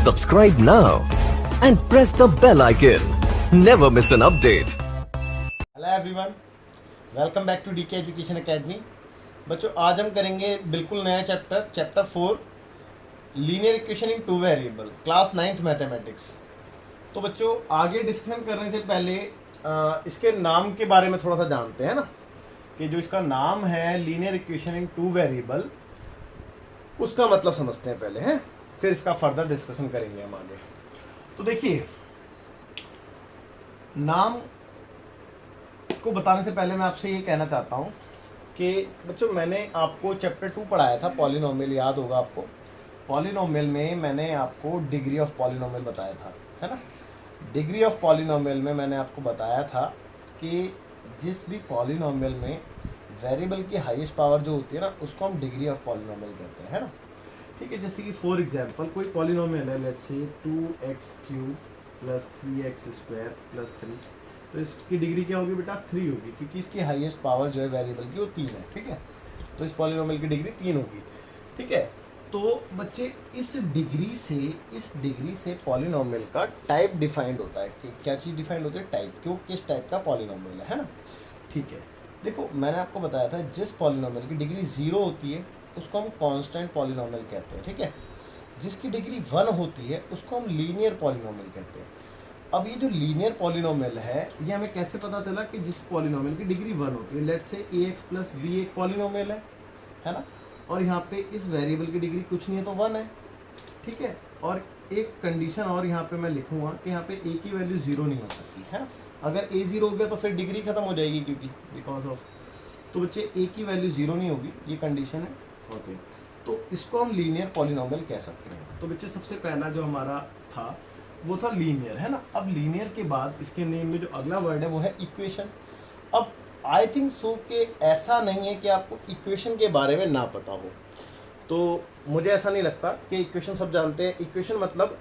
Subscribe now and press the bell icon. Never miss an update. Hello everyone, welcome back to DK education academy. बच्चों, आज हम करेंगे बिल्कुल नया chapter 4 linear equation in two variable, class 9th mathematics. तो बच्चों, आगे discussion करने से पहले इसके नाम के बारे में थोड़ा सा जानते हैं ना, कि जो इसका नाम है linear equation in two variable, उसका मतलब समझते हैं पहले, हैं, फिर इसका फर्दर डिस्कशन करेंगे हम आगे। तो देखिए, नाम को बताने से पहले मैं आपसे ये कहना चाहता हूँ कि बच्चों, मैंने आपको चैप्टर 2 पढ़ाया था, पॉलिनोमियल, याद होगा आपको। पॉलिनोमियल में मैंने आपको डिग्री ऑफ पॉलिनोमियल बताया था, है ना। डिग्री ऑफ पॉलिनोमियल में मैंने आपको बताया था कि जिस भी पॉलिनोमियल में वेरिएबल की हाईएस्ट पावर जो होती है ना, उसको हम डिग्री ऑफ पॉलिनोमियल कहते हैं, है ना। ठीक है, जैसे कि फॉर एग्जांपल कोई पॉलिनोमियल है, लेट्स से 2x³ + 3x² + 3, तो इसकी डिग्री क्या होगी बेटा? 3 होगी, क्योंकि इसकी हाईएस्ट पावर जो है वेरिएबल की वो 3 है। ठीक है, तो इस पॉलिनोमियल की डिग्री 3 होगी। ठीक है, तो बच्चे इस डिग्री से पॉलिनोमियल का टाइप डिफाइंड होता है। कि क्या चीज़ डिफाइंड होती है? टाइप, क्यों, किस टाइप का पॉलिनोमियल है ना। ठीक है, देखो, मैंने आपको बताया था जिस पॉलिनोमियल की डिग्री 0 होती है उसको हम कांस्टेंट पॉलिनोमियल कहते हैं। ठीक है, जिसकी डिग्री 1 होती है उसको हम लीनियर पॉलिनोमियल कहते हैं। अब ये जो लीनियर पॉलिनोमियल है, ये हमें कैसे पता चला? कि जिस पॉलिनोमियल की डिग्री 1 होती है, लेट्स से ax + b एक पॉलिनोमियल है ना, और यहाँ पे इस वेरिएबल की डिग्री कुछ नहीं है तो 1 है। ठीक है, और एक कंडीशन और यहाँ पे मैं लिखूँगा कि यहाँ पे a की वैल्यू 0 नहीं हो सकती, है ना। अगर a 0 हो गया तो फिर डिग्री खत्म हो जाएगी, क्योंकि बिकॉज ऑफ, तो बच्चे a की वैल्यू 0 नहीं होगी, ये कंडीशन है। ओके, तो इसको हम लीनियर पॉलिनोमियल कह सकते हैं। तो बच्चे, सबसे पहला जो हमारा था वो था लीनियर, है ना। अब लीनियर के बाद इसके नेम में जो अगला वर्ड है वो है इक्वेशन। अब आई थिंक सो कि ऐसा नहीं है कि आपको इक्वेशन के बारे में ना पता हो, तो मुझे ऐसा नहीं लगता कि इक्वेशन सब जानते हैं। इक्वेशन मतलब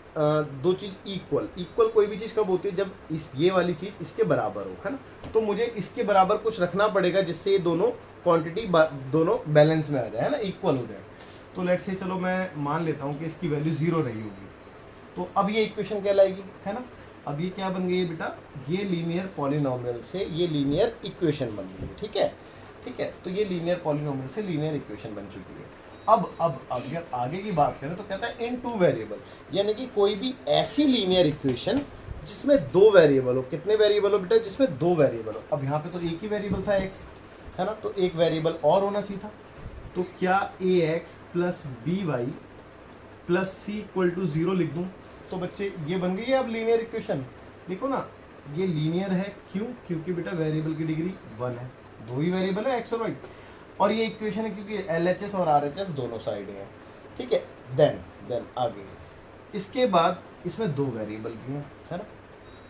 दो चीज़ इक्वल कोई भी चीज़ कब होती है? जब ये वाली चीज़ इसके बराबर हो, है ना। तो मुझे इसके बराबर कुछ रखना पड़ेगा जिससे ये दोनों क्वांटिटी दोनों बैलेंस में आ जाए, है ना, इक्वल हो जाए। तो लेट्स से, चलो मैं मान लेता हूँ कि इसकी वैल्यू 0 नहीं होगी, तो अब ये इक्वेशन कहलाएगी, है ना। अब ये क्या बन गई है बेटा? ये लीनियर पॉलिनोमियल से ये लीनियर इक्वेशन बन गई है। ठीक है, तो ये लीनियर पॉलिनोमियल से लीनियर इक्वेशन बन चुकी है। अब अगर आगे की बात करें तो कहता है इन टू वेरिएबल, यानी कि कोई भी ऐसी लीनियर इक्वेशन जिसमें 2 वेरिएबल हो। कितने वेरिएबल हो बेटा? जिसमें 2 वेरिएबल हो। अब यहाँ पे तो एक ही वेरिएबल था x, है ना, तो एक वेरिएबल और होना चाहिए था। तो क्या ax + by + c = 0 लिख दूँ? तो बच्चे, ये बन गई है अब लीनियर इक्वेशन। देखो ना, ये लीनियर है, क्यों? क्योंकि बेटा वेरिएबल की डिग्री 1 है, 2 ही वेरिएबल है x और y, और ये इक्वेशन है क्योंकि LHS और RHS दोनों साइड हैं। ठीक है, देन आगे इसके बाद इसमें 2 वेरिएबल भी हैं, है ना।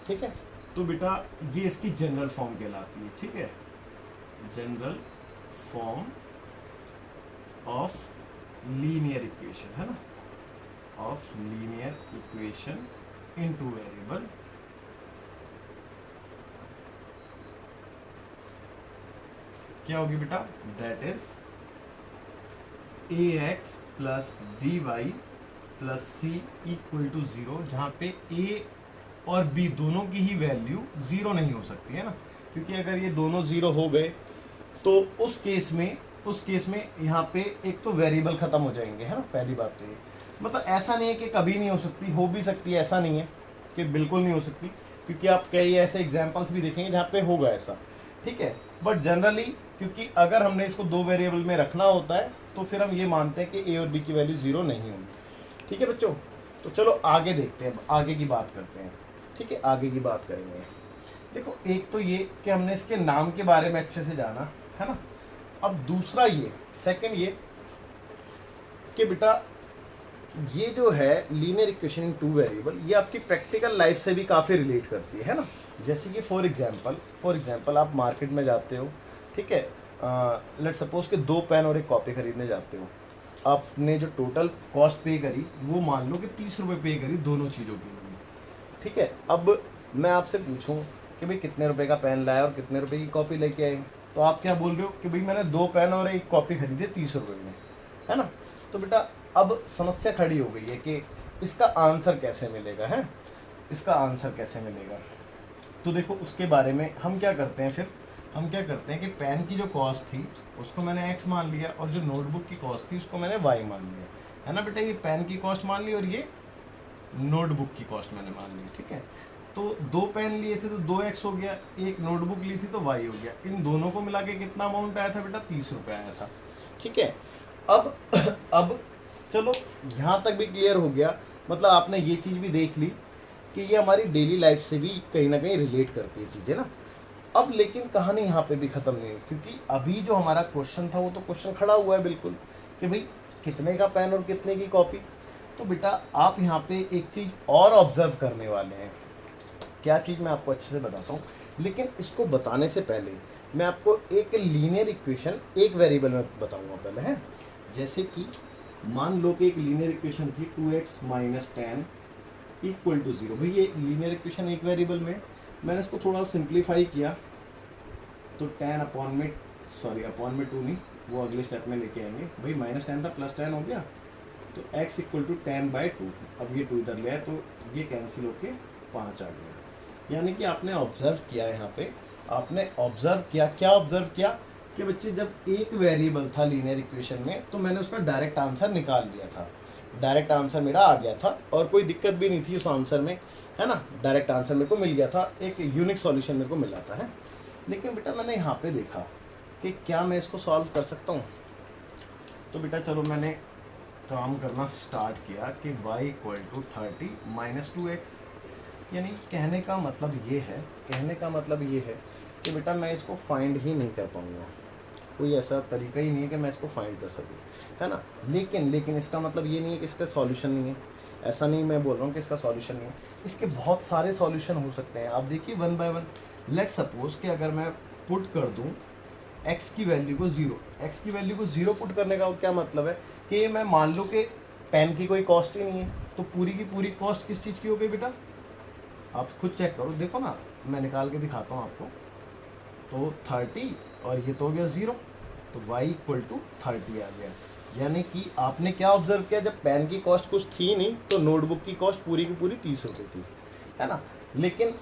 ठीक है, तो बेटा ये इसकी जनरल फॉर्म कहलाती है। ठीक है, general form of linear equation, है ना, of linear equation in two variable. क्या होगी बेटा? That is ax + by + c = 0, जहाँ पे a और b दोनों की ही वैल्यू 0 नहीं हो सकती, है ना, क्योंकि अगर ये दोनों 0 हो गए तो उस केस में यहाँ पे एक तो वेरिएबल खत्म हो जाएंगे, है ना। पहली बात तो ये, मतलब ऐसा नहीं है कि कभी नहीं हो सकती, हो भी सकती है, ऐसा नहीं है कि बिल्कुल नहीं हो सकती, क्योंकि आप कई ऐसे एग्जांपल्स भी देखेंगे जहाँ पे होगा ऐसा। ठीक है, बट जनरली, क्योंकि अगर हमने इसको 2 वेरिएबल में रखना होता है तो फिर हम ये मानते हैं कि a और b की वैल्यू 0 नहीं होगी। ठीक है बच्चों, तो चलो आगे देखते हैं, आगे की बात करते हैं। ठीक है, आगे की बात करेंगे। देखो, एक तो ये कि हमने इसके नाम के बारे में अच्छे से जाना, है ना। अब दूसरा ये, सेकंड ये कि बेटा ये जो है linear equation in two variable, ये आपकी प्रैक्टिकल लाइफ से भी काफ़ी रिलेट करती है ना। जैसे कि फॉर एग्जांपल आप मार्केट में जाते हो, ठीक है, लेट सपोज कि 2 पेन और एक कॉपी खरीदने जाते हो। आपने जो टोटल कॉस्ट पे करी वो मान लो कि 30 रुपये पे करी दोनों चीज़ों के लिए। ठीक है, अब मैं आपसे पूछूं कि भाई कितने रुपए का पेन लाया और कितने रुपए की कॉपी लेके आए, तो आप क्या बोल रहे हो कि भाई मैंने 2 पेन और एक कॉपी खरीदे 30 रुपये में, है ना। तो बेटा अब समस्या खड़ी हो गई है कि इसका आंसर कैसे मिलेगा है, इसका आंसर कैसे मिलेगा। तो देखो उसके बारे में हम क्या करते हैं, फिर हम क्या करते हैं कि पेन की जो कॉस्ट थी उसको मैंने x मान लिया और जो नोटबुक की कॉस्ट थी उसको मैंने y मान लिया, है ना बेटा। ये पेन की कॉस्ट मान ली और ये नोटबुक की कॉस्ट मैंने मान ली, ठीक है। तो 2 पेन लिए थे तो 2x हो गया, एक नोटबुक ली थी तो y हो गया। इन दोनों को मिला के कितना अमाउंट आया था बेटा, 30 रुपये आया था, ठीक है। अब चलो यहाँ तक भी क्लियर हो गया, मतलब आपने ये चीज़ भी देख ली कि ये हमारी डेली लाइफ से भी कहीं ना कहीं रिलेट करती है चीज़ें ना। अब लेकिन कहानी यहाँ पे भी ख़त्म नहीं हुई, क्योंकि अभी जो हमारा क्वेश्चन था वो तो क्वेश्चन खड़ा हुआ है बिल्कुल कि भाई कितने का पेन और कितने की कॉपी। तो बेटा आप यहाँ पे एक चीज़ और ऑब्जर्व करने वाले हैं। क्या चीज़ मैं आपको अच्छे से बताता हूँ, लेकिन इसको बताने से पहले मैं आपको एक लीनियर इक्वेशन एक वेरिएबल में बताऊँगा पहले, है। जैसे कि मान लो कि एक लीनियर इक्वेशन थी 2x - 10 = 0। भाई ये लीनियर इक्वेशन एक वेरिएबल में, मैंने इसको थोड़ा सिंप्लीफाई किया तो 10 अपॉन में 2 नहीं, वो अगले स्टेप में लेके आएंगे। भाई -10 था +10 हो गया, तो x = 10/2। अब ये 2 इधर ले आए तो ये कैंसिल होके 5 आ गया। यानी कि आपने ऑब्जर्व किया यहाँ पे, आपने ऑब्जर्व किया, क्या ऑब्जर्व किया कि बच्चे जब एक वेरिएबल था लीनियर इक्वेशन में तो मैंने उसका डायरेक्ट आंसर निकाल लिया था, डायरेक्ट आंसर मेरा आ गया था और कोई दिक्कत भी नहीं थी उस आंसर में, है ना। डायरेक्ट आंसर मेरे को मिल गया था, एक यूनिक सॉल्यूशन मेरे को मिला था, है। लेकिन बेटा मैंने यहाँ पे देखा कि क्या मैं इसको सॉल्व कर सकता हूँ। तो बेटा चलो मैंने काम करना स्टार्ट किया कि y = 30 - 2x। यानी कहने का मतलब ये है, कि बेटा मैं इसको फाइंड ही नहीं कर पाऊँगा, कोई ऐसा तरीका ही नहीं है कि मैं इसको फाइंड कर सकूँ, है ना। लेकिन इसका मतलब ये नहीं है कि इसका सॉल्यूशन नहीं है, ऐसा नहीं मैं बोल रहा हूँ कि इसका सॉल्यूशन नहीं है। इसके बहुत सारे सॉल्यूशन हो सकते हैं। आप देखिए 1 बाय 1। लेट सपोज कि अगर मैं पुट कर दूँ x की वैल्यू को 0, x की वैल्यू को 0 पुट करने का क्या मतलब है कि मैं मान लो कि पेन की कोई कॉस्ट ही नहीं है, तो पूरी की पूरी कॉस्ट किस चीज़ की हो गई बेटा, आप खुद चेक करो, देखो ना, मैं निकाल के दिखाता हूँ आपको। तो 30 और ये तो हो गया 0, तो y = 30 आ गया। यानी कि आपने क्या ऑब्जर्व किया, जब पेन की कॉस्ट कुछ थी नहीं तो नोटबुक की कॉस्ट पूरी की पूरी 30 रुपये थी, है ना। लेकिन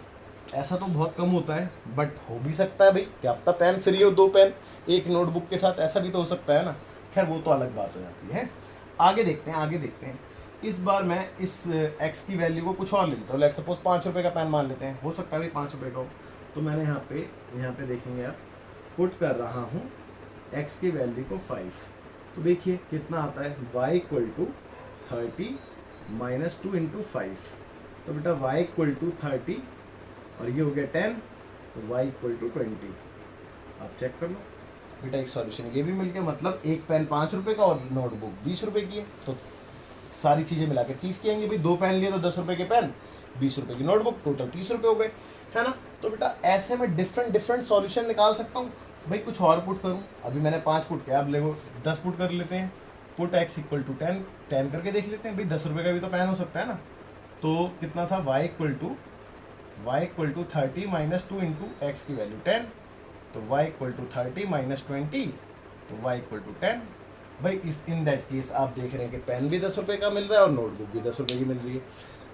ऐसा तो बहुत कम होता है, बट हो भी सकता है भाई क्या पता पेन फ्री हो, 2 पेन एक नोटबुक के साथ, ऐसा भी तो हो सकता है ना। खैर वो तो अलग बात हो जाती है। आगे देखते हैं। इस बार मैं इस x की वैल्यू को कुछ और ले लेता हूँ। लेट्स सपोज 5 रुपये का पेन मान लेते हैं, हो सकता है भाई 5 रुपये का हो। तो मैंने यहाँ पे देखेंगे आप, पुट कर रहा हूँ x की वैल्यू को 5। तो देखिए कितना आता है, y = 30 - 2 × 5। तो बेटा y = 30 और ये हो गया 10, तो y = 20। आप चेक कर लो बेटा, एक सॉल्यूशन ये भी मिल गया। मतलब एक पेन 5 रुपये का और नोटबुक 20 रुपये की है, तो सारी चीज़ें मिला के 30 की आएंगी। भाई 2 पेन लिए तो 10 रुपये के पेन, 20 रुपये की नोटबुक, टोटल 30 रुपये हो गए, है ना। तो बेटा ऐसे में डिफरेंट सॉल्यूशन निकाल सकता हूँ। भाई कुछ और पुट करूँ, अभी मैंने 5 पुट किया, अब देखो 10 पुट कर लेते हैं। पुट x = 10 करके देख लेते हैं। भाई 10 रुपये का भी तो पेन हो सकता है ना। तो कितना था, y = 30 - 2 × x की वैल्यू 10, तो y = 30 - 20, तो y = 10। भाई इन दैट केस आप देख रहे हैं कि पेन भी 10 रुपये का मिल रहा है और नोटबुक भी 10 रुपये की मिल रही है।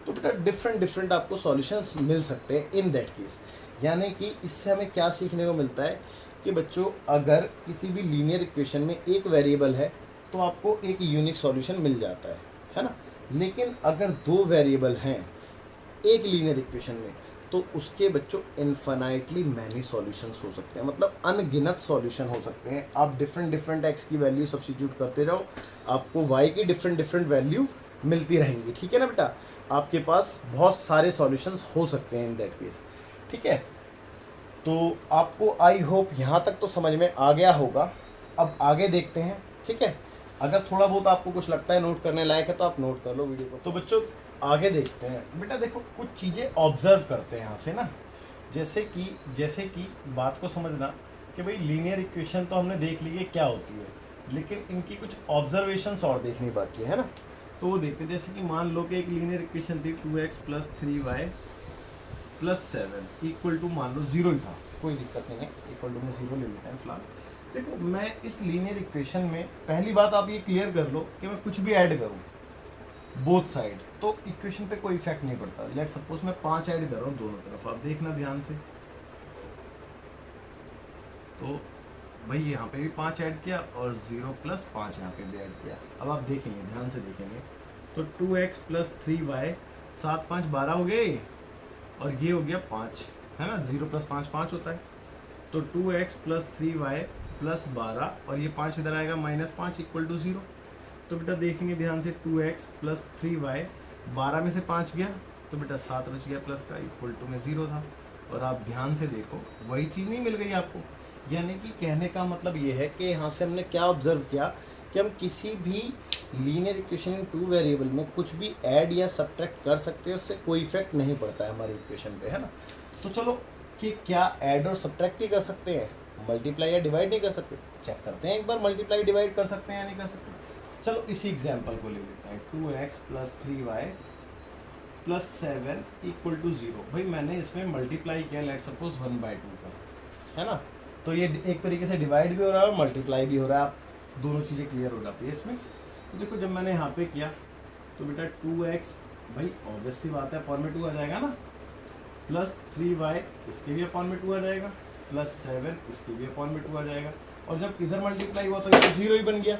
तो बेटा डिफरेंट आपको सॉल्यूशंस मिल सकते हैं इन दैट केस। यानी कि इससे हमें क्या सीखने को मिलता है कि बच्चों अगर किसी भी लीनियर इक्वेशन में एक वेरिएबल है तो आपको एक यूनिक सॉल्यूशन मिल जाता है ना। लेकिन अगर 2 वेरिएबल हैं एक लीनियर इक्वेशन में तो उसके बच्चों इन्फिनाइटली मैनी सॉल्यूशंस हो सकते हैं, मतलब अनगिनत सॉल्यूशन हो सकते हैं। आप डिफरेंट x की वैल्यू सब्स्टिट्यूट करते रहो, आपको y की डिफरेंट वैल्यू मिलती रहेंगी, ठीक है ना बेटा। आपके पास बहुत सारे सॉल्यूशंस हो सकते हैं इन दैट केस, ठीक है। तो आपको आई होप यहाँ तक तो समझ में आ गया होगा। अब आगे देखते हैं, ठीक है। अगर थोड़ा बहुत आपको कुछ लगता है नोट करने लायक है तो आप नोट कर लो वीडियो को। तो बच्चों आगे देखते हैं। बेटा देखो कुछ चीज़ें ऑब्जर्व करते हैं यहाँ से ना, जैसे कि बात को समझना कि भाई लीनियर इक्वेशन तो हमने देख ली है क्या होती है, लेकिन इनकी कुछ ऑब्जर्वेशंस और देखनी बाकी है ना। तो वो देखते हैं, जैसे कि मान लो कि एक लीनियर इक्वेशन थी 2x + 3y + 7 = मान लो 0 ही था, कोई दिक्कत नहीं है, इक्वल टू में 0 ले लेते हैं फिलहाल। देखो मैं इस लीनियर इक्वेशन में पहली बात आप ये क्लियर कर लो कि मैं कुछ भी ऐड करूँ बोथ साइड तो इक्वेशन पे कोई इफेक्ट नहीं पड़ता। लेट सपोज मैं 5 ऐड कर रहा हूँ दोनों तरफ, आप देखना ध्यान से। तो भाई यहाँ पे भी 5 ऐड किया और 0 + 5 यहाँ पे भी ऐड किया। अब आप देखेंगे, ध्यान से देखेंगे, तो 2x + 3y 7 5 12 हो गए, और ये हो गया 5, है ना। 0 + 5 5 होता है, तो 2x + 3y + 12, और ये 5 इधर आएगा -5 = 0। तो बेटा देखेंगे ध्यान से, 2x + 3y 12 में से 5 गया, तो बेटा 7 बच गया प्लस का, इक्वल में 0 था। और आप ध्यान से देखो, वही चीज़ नहीं मिल गई आपको। यानी कि कहने का मतलब ये है कि यहाँ से हमने क्या ऑब्जर्व किया कि हम किसी भी लीनियर इक्वेशन इन 2 वेरिएबल में कुछ भी ऐड या सब्ट्रैक्ट कर सकते हैं, उससे कोई इफेक्ट नहीं पड़ता है हमारी इक्वेशन पे, है ना। तो चलो कि क्या ऐड और सब्ट्रैक्ट ही कर सकते हैं, मल्टीप्लाई या डिवाइड नहीं कर सकते? चेक करते हैं एक बार, मल्टीप्लाई डिवाइड कर सकते हैं या नहीं कर सकते। चलो इसी एग्जाम्पल को ले लेते हैं, 2x + 3y + 7 = 0। भाई मैंने इसमें मल्टीप्लाई किया, लेट सपोज 1/2 का, है ना। तो ये एक तरीके से डिवाइड भी हो रहा है और मल्टीप्लाई भी हो रहा है, आप दोनों चीज़ें क्लियर हो जाती है इसमें। तो देखो जब मैंने यहाँ पे किया तो बेटा 2x, भाई ऑब्वियस सी बात है अपॉन में 2 आ जाएगा ना, + 3y इसके भी अपॉन में 2 आ जाएगा, + 7 इसके भी अपॉन में 2 आ जाएगा। और जब इधर मल्टीप्लाई हुआ तो ये तो 0 ही बन गया,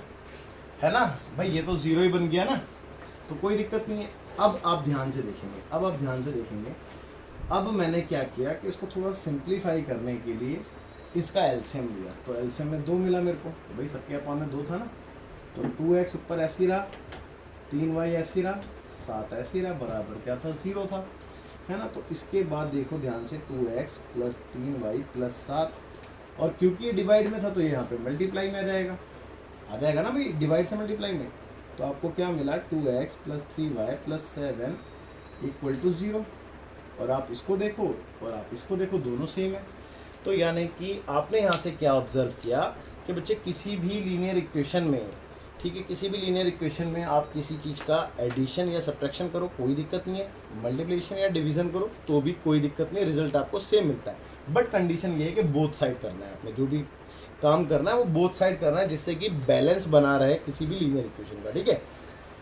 है ना भाई, ये तो 0 ही बन गया ना, तो कोई दिक्कत नहीं है। अब आप ध्यान से देखेंगे, अब मैंने क्या किया कि इसको थोड़ा सिंप्लीफाई करने के लिए इसका एलसीएम लिया, तो एलसीएम में 2 मिला मेरे को, तो भाई सबके अपॉन में 2 था ना, तो 2x ऊपर ऐसे ही रहा, 3y ऐसे ही रहा, 7 ऐसे ही रहा, बराबर क्या था, 0 था, है ना। तो इसके बाद देखो ध्यान से, 2x + 3y + 7, और क्योंकि ये डिवाइड में था तो ये यहाँ पे मल्टीप्लाई में आ जाएगा ना भाई, डिवाइड से मल्टीप्लाई में। तो आपको क्या मिला, 2x + 3y + 7 = 0। और आप इसको देखो और आप इसको देखो, दोनों सेम है। तो यानी कि आपने यहाँ से क्या ऑब्जर्व किया कि बच्चे किसी भी लीनियर इक्वेशन में, ठीक है, किसी भी लीनियर इक्वेशन में आप किसी चीज़ का एडिशन या सब्ट्रैक्शन करो कोई दिक्कत नहीं है, मल्टीप्लिकेशन या डिवीज़न करो तो भी कोई दिक्कत नहीं, रिजल्ट आपको सेम मिलता है। बट कंडीशन ये है कि बोथ साइड करना है, आपने जो भी काम करना है वो बोथ साइड करना है, जिससे कि बैलेंस बना रहे किसी भी लीनियर इक्वेशन का, ठीक है।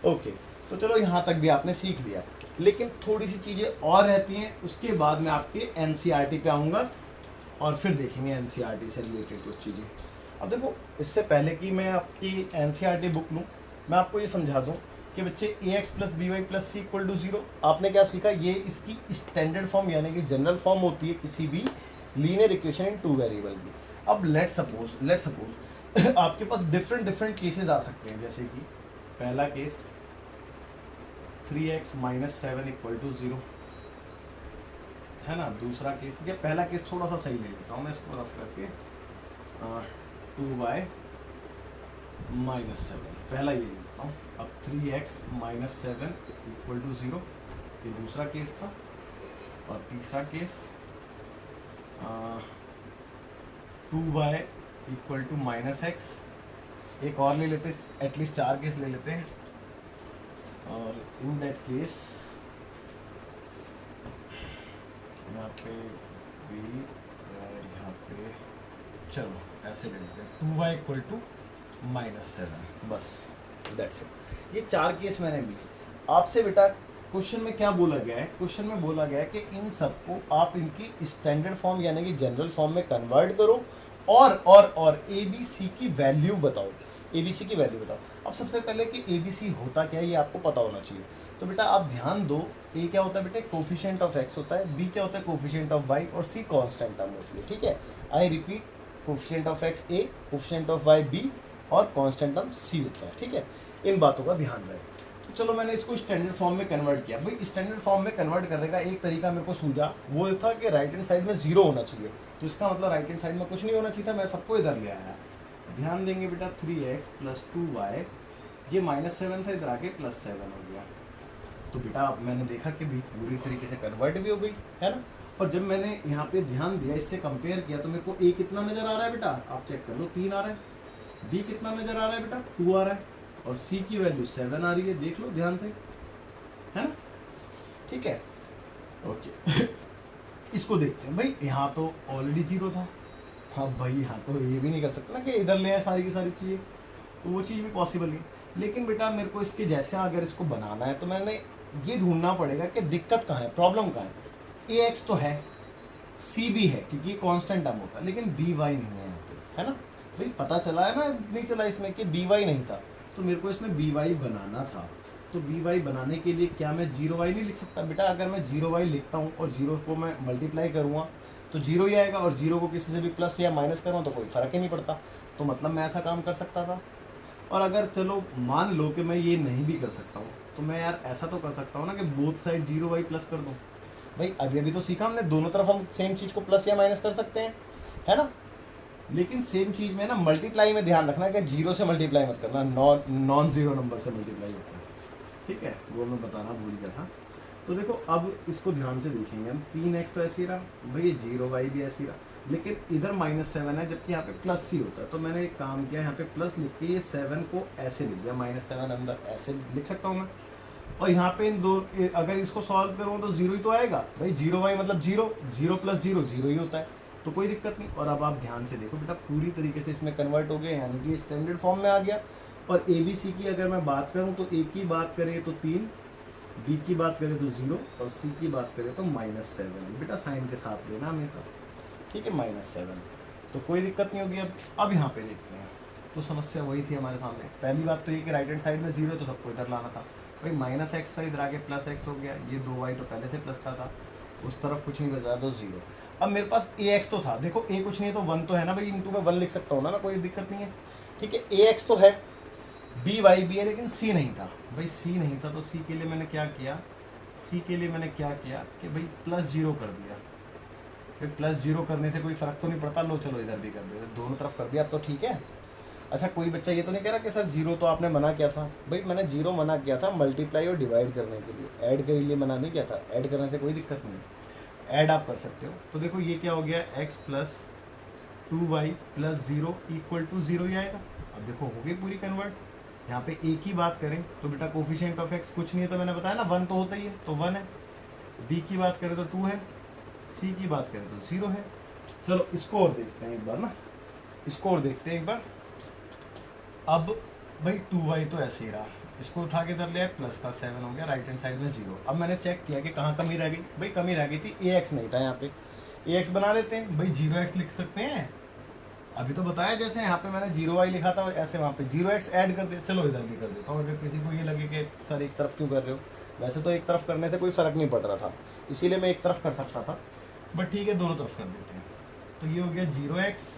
ओके, तो चलो यहाँ तक भी आपने सीख लिया, लेकिन थोड़ी सी चीज़ें और रहती हैं, उसके बाद मैं आपके एनसीईआरटी पे आऊँगा और फिर देखेंगे एनसीईआरटी से रिलेटेड कुछ चीज़ें। अब देखो, इससे पहले कि मैं आपकी एनसीईआरटी बुक लूँ, मैं आपको ये समझा दूँ कि बच्चे ax + by + c = 0, आपने क्या सीखा, ये इसकी स्टैंडर्ड फॉर्म यानी कि जनरल फॉर्म होती है किसी भी लीनियर इक्वेशन इन 2 वेरिएबल की। अब लेट सपोज आपके पास डिफरेंट केसेस आ सकते हैं, जैसे कि पहला केस 3x - 7 = 0, है ना। दूसरा केस, ये पहला केस थोड़ा सा सही ले लेता हूँ मैं इसको रफ करके, 2y - 7, पहला ये ले लेता हूँ। अब 3x - 7 = 0, ये दूसरा केस था। और तीसरा केस 2y = -x, एक और ले लेते, एटलीस्ट 4 केस ले लेते हैं। और इन दैट केस यहाँ पे भी और यहाँ पे, चलो ऐसे ले लेते हैं, 2y = -7, बस दैट्स इट। ये 4 केस मैंने ली आपसे। बेटा क्वेश्चन में क्या बोला गया है, क्वेश्चन में बोला गया है कि इन सबको आप इनकी स्टैंडर्ड फॉर्म यानी कि जनरल फॉर्म में कन्वर्ट करो और ABC की वैल्यू बताओ, ABC की वैल्यू बताओ। अब सबसे पहले कि ABC होता क्या है ये आपको पता होना चाहिए। तो बेटा आप ध्यान दो, A क्या होता है बेटा, कोफिशिएंट ऑफ x होता है, B क्या होता है, कोफिशिएंट ऑफ y, और C कांस्टेंट टर्म होती है, ठीक है। I repeat, coefficient of x A, coefficient of y B, और कांस्टेंट टर्म C होता है, ठीक है। इन बातों का ध्यान रहे। तो चलो मैंने इसको स्टैंडर्ड फॉर्म में कन्वर्ट किया। भाई स्टैंडर्ड फॉर्म में कन्वर्ट करने का एक तरीका मेरे को सूझा, वो था कि राइट हैंड साइड में 0 होना चाहिए। तो इसका मतलब राइट हैंड साइड में कुछ नहीं होना चाहिए था, मैं सबको इधर ले आया। ध्यान देंगे बेटा, 3x + 2y, ये -7 था, इधर आके +7 हो गया। तो बेटा मैंने देखा कि भाई पूरी तरीके से कन्वर्ट भी हो गई, है ना। और जब मैंने यहाँ पे ध्यान दिया, इससे कंपेयर किया, तो मेरे को A कितना नज़र आ रहा है बेटा, आप चेक कर लो, 3 आ रहा है। B कितना नज़र आ रहा है बेटा, 2 आ रहा है। और C की वैल्यू 7 आ रही है, देख लो ध्यान से, है ना, ठीक है। ओके इसको देखते हैं। भाई यहाँ तो ऑलरेडी 0 था, हाँ भाई यहाँ तो ये भी नहीं कर सकते ना कि इधर ले आए सारी की सारी चीज़ें, तो वो चीज़ भी पॉसिबल नहीं। लेकिन बेटा मेरे को इसके जैसे अगर इसको बनाना है, तो मैंने ये ढूंढना पड़ेगा कि दिक्कत कहाँ है, प्रॉब्लम कहाँ है। ए एक्स तो है, सी भी है क्योंकि ये कांस्टेंट टर्म होता है, लेकिन बी वाई नहीं है यहाँ पे, है ना भाई। पता चला है ना, नहीं चला इसमें कि बी वाई नहीं था, तो मेरे को इसमें बी वाई बनाना था। तो बी वाई बनाने के लिए क्या मैं जीरो वाई नहीं लिख सकता बेटा? अगर मैं जीरो वाई लिखता हूँ और जीरो को मैं मल्टीप्लाई करूँगा तो जीरो ही आएगा, और जीरो को किसी से भी प्लस या माइनस करूँ तो कोई फ़र्क ही नहीं पड़ता। तो मतलब मैं ऐसा काम कर सकता था। और अगर चलो मान लो कि मैं ये नहीं भी कर सकता हूँ, तो मैं यार ऐसा तो कर सकता हूँ ना कि both side zero y plus कर दूँ। भाई अभी अभी तो सीखा हमने, दोनों तरफ हम सेम चीज़ को प्लस या माइनस कर सकते हैं, है ना। लेकिन सेम चीज़ में ना मल्टीप्लाई में ध्यान रखना कि जीरो से मल्टीप्लाई मत करना, नॉन जीरो नंबर से मल्टीप्लाई होता है, ठीक है। वो मैं बताना भूल गया था। तो देखो अब इसको ध्यान से देखेंगे हम, 3x तो ऐसे ही रहा भाई, ये जीरो वाई भी ऐसे ही रहा, लेकिन इधर -7 है जबकि यहाँ पे प्लस सी होता है। तो मैंने एक काम किया, यहाँ पे प्लस लिख के ये 7 को ऐसे लिख दिया, -7 अंदर ऐसे लिख सकता हूँ मैं। और यहाँ पे इन दो, अगर इसको सॉल्व करूँ तो जीरो ही तो आएगा भाई, जीरो वाई मतलब zero, zero plus zero zero ही होता है, तो कोई दिक्कत नहीं। और अब आप ध्यान से देखो बेटा, पूरी तरीके से इसमें कन्वर्ट हो गया, यानी कि स्टैंडर्ड फॉर्म में आ गया। और ए बी सी की अगर मैं बात करूँ तो ए की बात करें तो 3, बी की बात करें तो 0 और सी की बात करें तो -7। बेटा साइन के साथ लेना हमेशा, ठीक है, -7, तो कोई दिक्कत नहीं होगी। अब यहाँ पे देखते हैं, तो समस्या वही थी हमारे सामने। पहली बात तो ये कि राइट हैंड साइड में 0 तो सबको इधर लाना था भाई, -x था, इधर आके +x हो गया, ये 2y तो पहले से प्लस का था, उस तरफ कुछ नहीं बचा तो 0। अब मेरे पास ax तो था, देखो a कुछ नहीं है तो 1 तो है ना भाई, इंटू में 1 लिख सकता हूँ ना मैं, कोई दिक्कत नहीं है, ठीक है। ax तो है, by भी है, लेकिन c नहीं था भाई, c नहीं था। तो c के लिए मैंने क्या किया, c के लिए मैंने क्या किया कि भाई +0 कर दिया। फिर +0 करने से कोई फ़र्क तो नहीं पड़ता, लो चलो इधर भी कर देते, दोनों तरफ कर दिया, अब तो ठीक है। अच्छा कोई बच्चा ये तो नहीं कह रहा कि सर जीरो तो आपने मना किया था? भाई मैंने जीरो मना किया था मल्टीप्लाई और डिवाइड करने के लिए, ऐड के लिए मना नहीं किया था। ऐड करने से कोई दिक्कत नहीं है, ऐड आप कर सकते हो। तो देखो ये क्या हो गया, x + 2y + 0 = 0 ही आएगा। अब देखो हो गई पूरी कन्वर्ट। यहाँ पे a की बात करें तो बेटा कोफिशिएंट ऑफ x कुछ नहीं है, तो मैंने बताया ना 1 तो होता ही है, तो 1 है। b की बात करें तो 2 है, c की बात करें तो 0 है। चलो इसको और देखते हैं एक बार ना, इसको और देखते हैं एक बार। अब भाई 2y तो ऐसे ही रहा, इसको उठा के इधर ले आए, प्लस का 7 हो गया, राइट हैंड साइड में 0। अब मैंने चेक किया कि कहाँ कमी रह गई, भाई कमी रह गई थी ax नहीं था, यहाँ पे ax बना लेते हैं भाई, 0x लिख सकते हैं। अभी तो बताया जैसे यहाँ पे मैंने 0y लिखा था, ऐसे वहाँ पे 0x ऐड कर दे। चलो इधर भी कर देता हूँ, अगर किसी को ये लगे कि सर एक तरफ क्यों कर रहे हो, वैसे तो एक तरफ करने से कोई फ़र्क नहीं पड़ रहा था, इसीलिए मैं एक तरफ कर सकता था, बट ठीक है दोनों तरफ कर देते हैं। तो ये हो गया 0x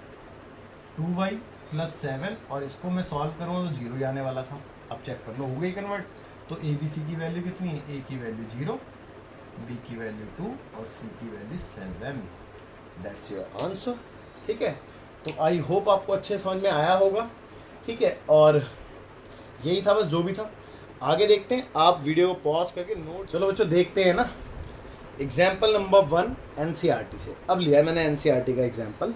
2y + 7, और इसको मैं सॉल्व करूँ तो 0 ही आने वाला था। अब चेक कर लो, हो गई कन्वर्ट। तो ए बी सी की वैल्यू कितनी है, ए की वैल्यू 0, बी की वैल्यू 2 और सी की वैल्यू 7। दैट्स योर आंसर, ठीक है। तो आई होप आपको अच्छे समझ में आया होगा, ठीक है। और यही था बस, जो भी था। आगे देखते हैं, आप वीडियो को पॉज करके नोट, चलो बच्चों देखते हैं ना एग्जाम्पल नंबर 1 NCERT से। अब लिया है मैंने NCERT का एग्जाम्पल।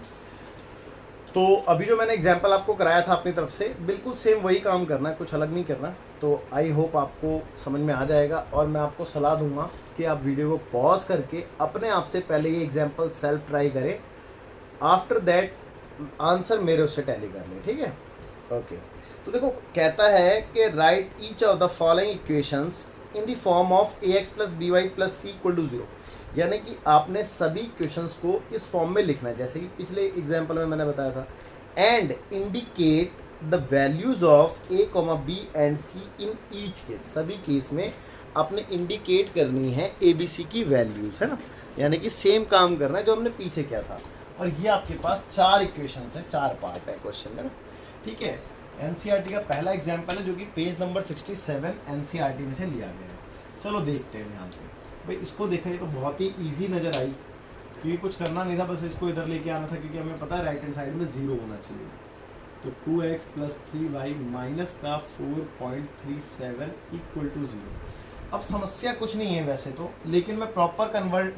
तो अभी जो मैंने एग्जाम्पल आपको कराया था अपनी तरफ से, बिल्कुल सेम वही काम करना है, कुछ अलग नहीं करना। तो आई होप आपको समझ में आ जाएगा, और मैं आपको सलाह दूंगा कि आप वीडियो को पॉज करके अपने आप से पहले ये एग्जाम्पल सेल्फ ट्राई करें, आफ्टर दैट आंसर मेरे उससे टैली कर लें, ठीक है। ओके, तो देखो कहता है कि right each of the following equations in the form of ax + by + c = 0, यानी कि आपने सभी क्वेश्चंस को इस फॉर्म में लिखना है, जैसे कि पिछले एग्जाम्पल में मैंने बताया था। And indicate the values of a, b and c in each case, सभी केस में आपने इंडिकेट करनी है a b c की वैल्यूज, है ना, यानी कि सेम काम करना है जो हमने पीछे किया था। और ये आपके पास 4 इक्वेशंस हैं, 4 पार्ट है क्वेश्चन में ना, ठीक है। NCERT का पहला एग्जाम्पल है जो कि पेज नंबर 67 NCERT में से लिया गया है। चलो देखते हैं ध्यान से भाई, इसको देखा तो बहुत ही इजी नज़र आई, क्योंकि कुछ करना नहीं था, बस इसको इधर लेके आना था, क्योंकि हमें पता है राइट हैंड साइड में 0 होना चाहिए। तो 2x + 3y माइनस का 4.37 = 0। अब समस्या कुछ नहीं है वैसे तो, लेकिन मैं प्रॉपर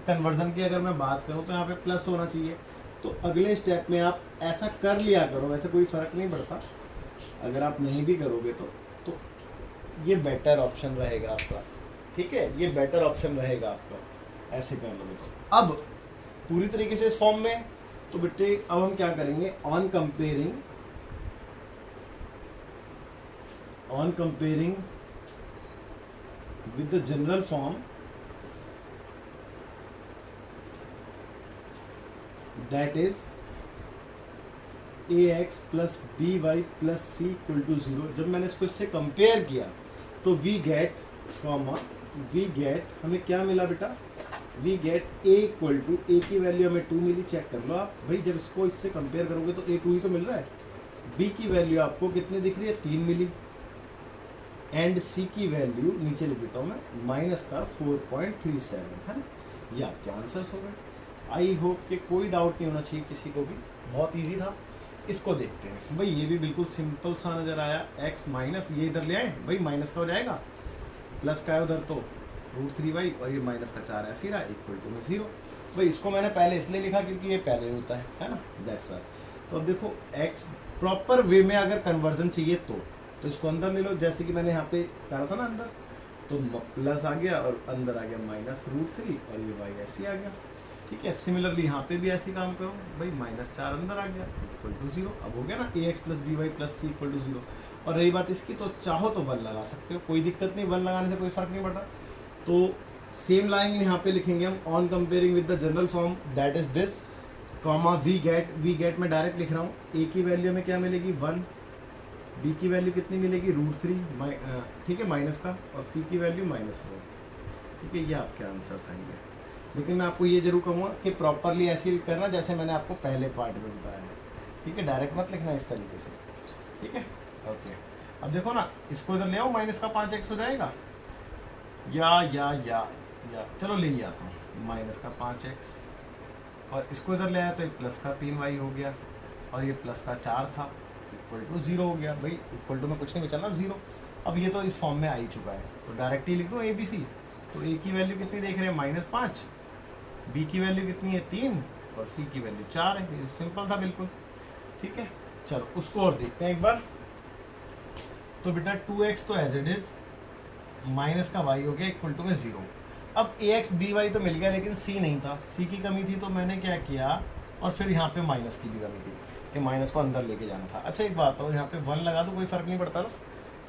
कन्वर्जन की अगर मैं बात करूँ तो यहाँ पे प्लस होना चाहिए। तो अगले स्टेप में आप ऐसा कर लिया करो, वैसे कोई फ़र्क नहीं पड़ता, अगर आप नहीं भी करोगे तो ये बेटर ऑप्शन रहेगा आपका, ठीक है, ये बेटर ऑप्शन रहेगा आपका, ऐसे कर लोगे तो। अब पूरी तरीके से इस फॉर्म में, तो बेटे अब हम क्या करेंगे, on comparing with the general form that is ax plus by plus c equal to 0, जब मैंने इसको इससे कंपेयर किया तो वी गेट हमें क्या मिला बेटा, we get a equal to a की वैल्यू हमें 2 मिली, चेक कर लो आप भाई, जब इसको इससे कंपेयर करोगे तो a 2 ही तो मिल रहा है, b की वैल्यू आपको कितनी दिख रही है 3 मिली, एंड c की वैल्यू नीचे लिख देता हूँ मैं माइनस का 4.37 है ना। ये आपके आंसर्स हो गए। आई होप कि कोई डाउट नहीं होना चाहिए किसी को भी, बहुत इजी था। इसको देखते हैं भाई, ये भी बिल्कुल सिंपल सा नज़र आया, x माइनस ये इधर ले आए भाई, माइनस का हो जाएगा, प्लस का है उधर तो √3y, और ये माइनस का 4 ऐसे ही रहा इक्वल टू में 0। भाई इसको मैंने पहले इसलिए लिखा क्योंकि ये पहले होता है ना, दैट्स वाई। तो अब देखो x प्रॉपर वे में अगर कन्वर्जन चाहिए तो इसको अंदर ले लो, जैसे कि मैंने यहाँ पे कहा था ना अंदर, तो प्लस आ गया और अंदर आ गया माइनस √3 और ये y ऐसे आ गया, ठीक है। सिमिलरली यहाँ पे भी ऐसे काम करो भाई, -4 अंदर आ गया इक्वल टू 0। अब हो गया ना ax plus by plus c equal to 0। और रही बात इसकी, तो चाहो तो 1 लगा सकते हो, कोई दिक्कत नहीं, 1 लगाने से कोई फर्क नहीं पड़ता। तो सेम लाइन यहाँ पे लिखेंगे हम, on comparing with the general form that is this, comma we get में डायरेक्ट लिख रहा हूँ, a की वैल्यू में क्या मिलेगी 1, b की वैल्यू कितनी मिलेगी √3, ठीक है, माइनस का, और c की वैल्यू -4, ठीक है। ये आपके आंसर्स आएंगे। लेकिन मैं आपको ये जरूर कहूँगा कि प्रॉपरली ऐसे ही करना जैसे मैंने आपको पहले पार्ट में बताया है, ठीक है, डायरेक्ट मत लिखना इस तरीके से, ठीक है, ओके। अब देखो ना, इसको इधर ले आओ, माइनस का 5x हो जाएगा, या चलो ले ही आता हूँ, माइनस का 5x, और इसको इधर ले आया तो प्लस का 3y हो गया, और ये प्लस का 4 था इक्वल टू 0 हो गया। भाई इक्वल टू में कुछ नहीं बचा ना, 0। अब ये तो इस फॉर्म में आ ही चुका है, तो डायरेक्ट ही लिख दो ABC। तो a की वैल्यू कितनी देख रहे हैं -5, b की वैल्यू कितनी है 3, और c की वैल्यू 4 है। ये सिंपल था बिल्कुल, ठीक है। चलो उसको और देखते हैं एक बार। तो बेटा 2x तो एज इट इज, माइनस का y हो गया इक्वल टू में 0। अब ax by तो मिल गया, लेकिन c नहीं था, c की कमी थी, तो मैंने क्या किया, और फिर यहाँ पे माइनस की भी कमी थी कि माइनस को अंदर लेके जाना था। अच्छा एक बात हो, यहाँ पे 1 लगा दो, कोई फर्क नहीं पड़ता ना,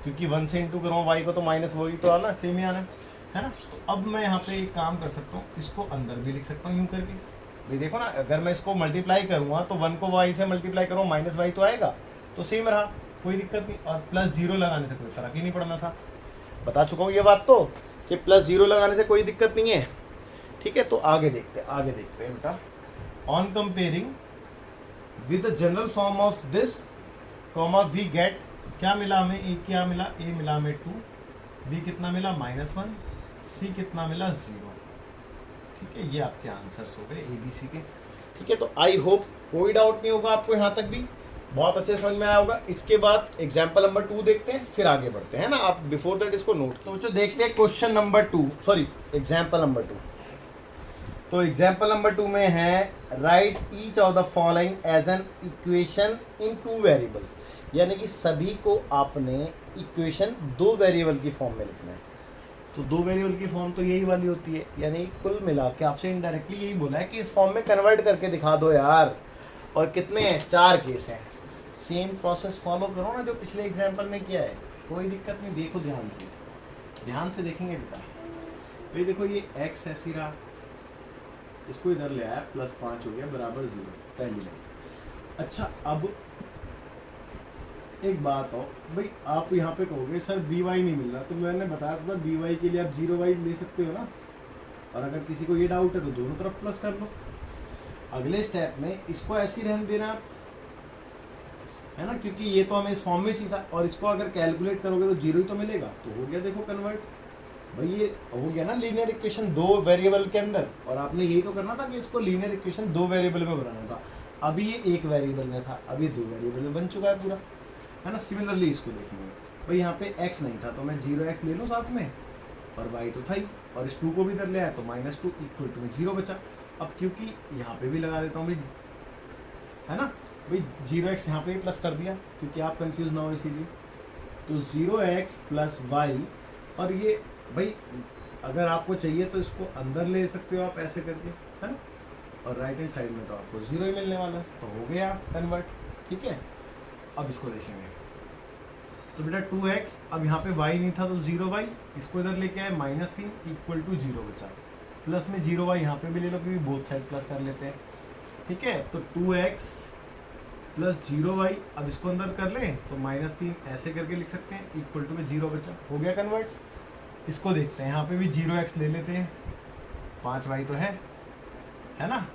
क्योंकि 1 से इंटू करूँ y को तो माइनस वही तो आना, सेम ही आना है ना। तो अब मैं यहाँ पे एक काम कर सकता हूँ, इसको अंदर भी लिख सकता हूँ यूँ करके। भाई देखो ना, अगर मैं इसको मल्टीप्लाई करूँगा तो 1 को y से मल्टीप्लाई करूँ, -y तो आएगा, तो सेम रहा, कोई दिक्कत नहीं। और +0 लगाने से कोई फ़र्क ही नहीं पड़ना था, बता चुका हूँ ये बात तो, कि +0 लगाने से कोई दिक्कत नहीं है, ठीक है। तो आगे देखते हैं बेटा, on comparing with the general form of this, comma we get, क्या मिला हमें, क्या मिला, a मिला हमें 2, b कितना मिला -1, c कितना मिला 0, ठीक है। ये आपके आंसर्स हो गए ABC के, ठीक है। तो आई होप कोई डाउट नहीं होगा आपको, यहाँ तक भी बहुत अच्छे समझ में आया होगा। इसके बाद एग्जाम्पल नंबर 2 देखते हैं, फिर आगे बढ़ते हैं ना। आप बिफोर दैट इसको नोट तो बच्चों देखते हैं question number 2, sorry example number 2। तो एग्जाम्पल नंबर 2 में है, right each of the following as an equation in 2 variables, यानी कि सभी को आपने इक्वेशन 2 वेरिएबल की फॉर्म में लिखना है। तो 2 वेरिएबल की फॉर्म तो यही वाली होती है, यानी कुल मिला के आपसे इनडायरेक्टली यही बोला है कि इस फॉर्म में कन्वर्ट करके दिखा दो यार। और कितने हैं, 4 केस हैं। सेम प्रोसेस फॉलो करो ना जो पिछले एग्जाम्पल में किया है, कोई दिक्कत नहीं। देखो ध्यान से देखेंगे बेटा। भाई देखो ये x ऐसी रहा, इसको इधर ले आया, +5 हो गया बराबर 0, पहली बात। अच्छा अब एक बात हो भाई, आप यहाँ पे कहोगे सर by नहीं मिल रहा, तो मैंने बताया था by के लिए आप 0y ले सकते हो ना। और अगर किसी को ये डाउट है तो दोनों तरफ प्लस कर लो। अगले स्टेप में इसको ऐसे ही रहने देना आप, है ना, क्योंकि ये तो हमें इस फॉर्म में चाहिए था। और इसको अगर कैलकुलेट करोगे तो 0 ही तो मिलेगा, तो हो गया देखो कन्वर्ट। भाई ये हो गया ना लीनियर इक्वेशन 2 वेरिएबल के अंदर। और आपने यही तो करना था कि इसको लीनियर इक्वेशन 2 वेरिएबल में बनाना था। अभी ये 1 वेरिएबल में था, अभी 2 वेरिएबल में बन चुका है पूरा, है ना। सिमिलरली इसको देखेंगे, भाई यहाँ पे x नहीं था तो मैं 0x ले लूँ साथ में, और y तो था ही, और इस 2 को भी इधर ले आया तो -2 इक्वल टू में 0 बचा। अब क्योंकि यहाँ पे भी लगा देता हूँ भाई, है ना भाई, 0x यहाँ पे भी प्लस कर दिया क्योंकि आप कंफ्यूज ना हो इसीलिए। तो 0x + y, और ये भाई अगर आपको चाहिए तो इसको अंदर ले सकते हो आप ऐसे करके, है ना। और राइट हैंड साइड में तो आपको 0 ही मिलने वाला है, तो हो गया कन्वर्ट, ठीक है। अब इसको देखेंगे, तो बेटा 2x, अब यहाँ पे y नहीं था तो 0y, इसको इधर लेके आए -3 इक्वल टू 0 बचा। प्लस में 0y यहाँ पे भी ले लो क्योंकि बोथ साइड प्लस कर लेते हैं, ठीक है। तो 2x प्लस 0y, अब इसको अंदर कर लें तो -3 ऐसे करके लिख सकते हैं, इक्वल टू में 0 बचा, हो गया कन्वर्ट। इसको देखते हैं, यहाँ पे भी 0x ले लेते हैं, 5y तो है ना,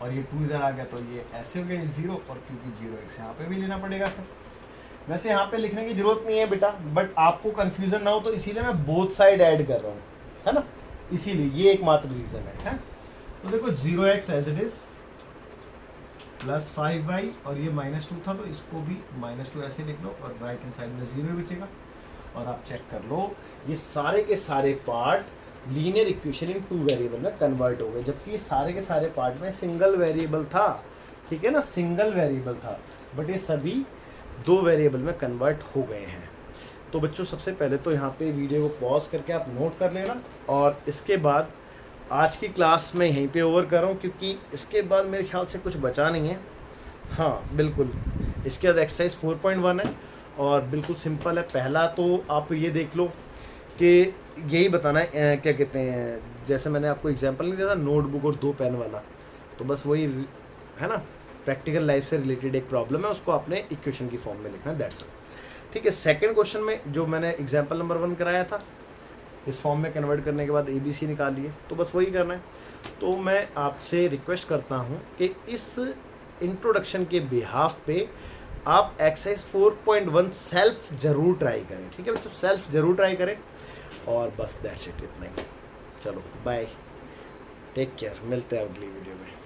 और ये 2 इधर आ गया तो ये ऐसे हो गया 0, और क्योंकि 0x यहाँ पे भी लेना पड़ेगा फिर। वैसे यहाँ पे लिखने की जरूरत नहीं है बेटा, बट आपको कंफ्यूजन ना हो तो इसीलिए मैं बोथ साइड ऐड कर रहा हूँ, है ना, इसीलिए ये एकमात्र रीज़न है। तो देखो 0x as it is plus 5y, और ये -2 था तो इसको भी -2 ऐसे लिख लो, और राइट हैंड साइड में 0 बचेगा। और आप चेक कर लो, ये सारे के सारे part linear equation in 2 variable में कन्वर्ट हो गए, जबकि ये सारे के सारे पार्ट में सिंगल वेरिएबल था, ठीक है ना, सिंगल वेरिएबल था, बट ये सभी 2 वेरिएबल में कन्वर्ट हो गए हैं। तो बच्चों सबसे पहले तो यहाँ पे वीडियो को पॉज करके आप नोट कर लेना, और इसके बाद आज की क्लास में यहीं पे ओवर कर रहा हूँ, क्योंकि इसके बाद मेरे ख्याल से कुछ बचा नहीं है। हाँ बिल्कुल, इसके बाद एक्सरसाइज 4.1 है, और बिल्कुल सिंपल है। पहला तो आप ये देख लो कि यही बताना है, क्या कहते हैं, जैसे मैंने आपको एग्जांपल नहीं दिया था नोटबुक और 2 पेन वाला, तो बस वही है ना, प्रैक्टिकल लाइफ से रिलेटेड एक प्रॉब्लम है, उसको आपने इक्वेशन की फॉर्म में लिखना है, दैट्स इट, ठीक है। सेकंड क्वेश्चन में जो मैंने एग्जांपल नंबर 1 कराया था, इस फॉर्म में कन्वर्ट करने के बाद ABC निकालिए, तो बस वही करना है। तो मैं आपसे रिक्वेस्ट करता हूँ कि इस इंट्रोडक्शन के बिहाफ पे आप एक्सरसाइज 4.1 सेल्फ ज़रूर ट्राई करें, ठीक है बच्चों, सेल्फ ज़रूर ट्राई करें, और बस दैट्स इट, इतना ही। चलो बाय, टेक केयर, मिलते हैं अगली वीडियो में।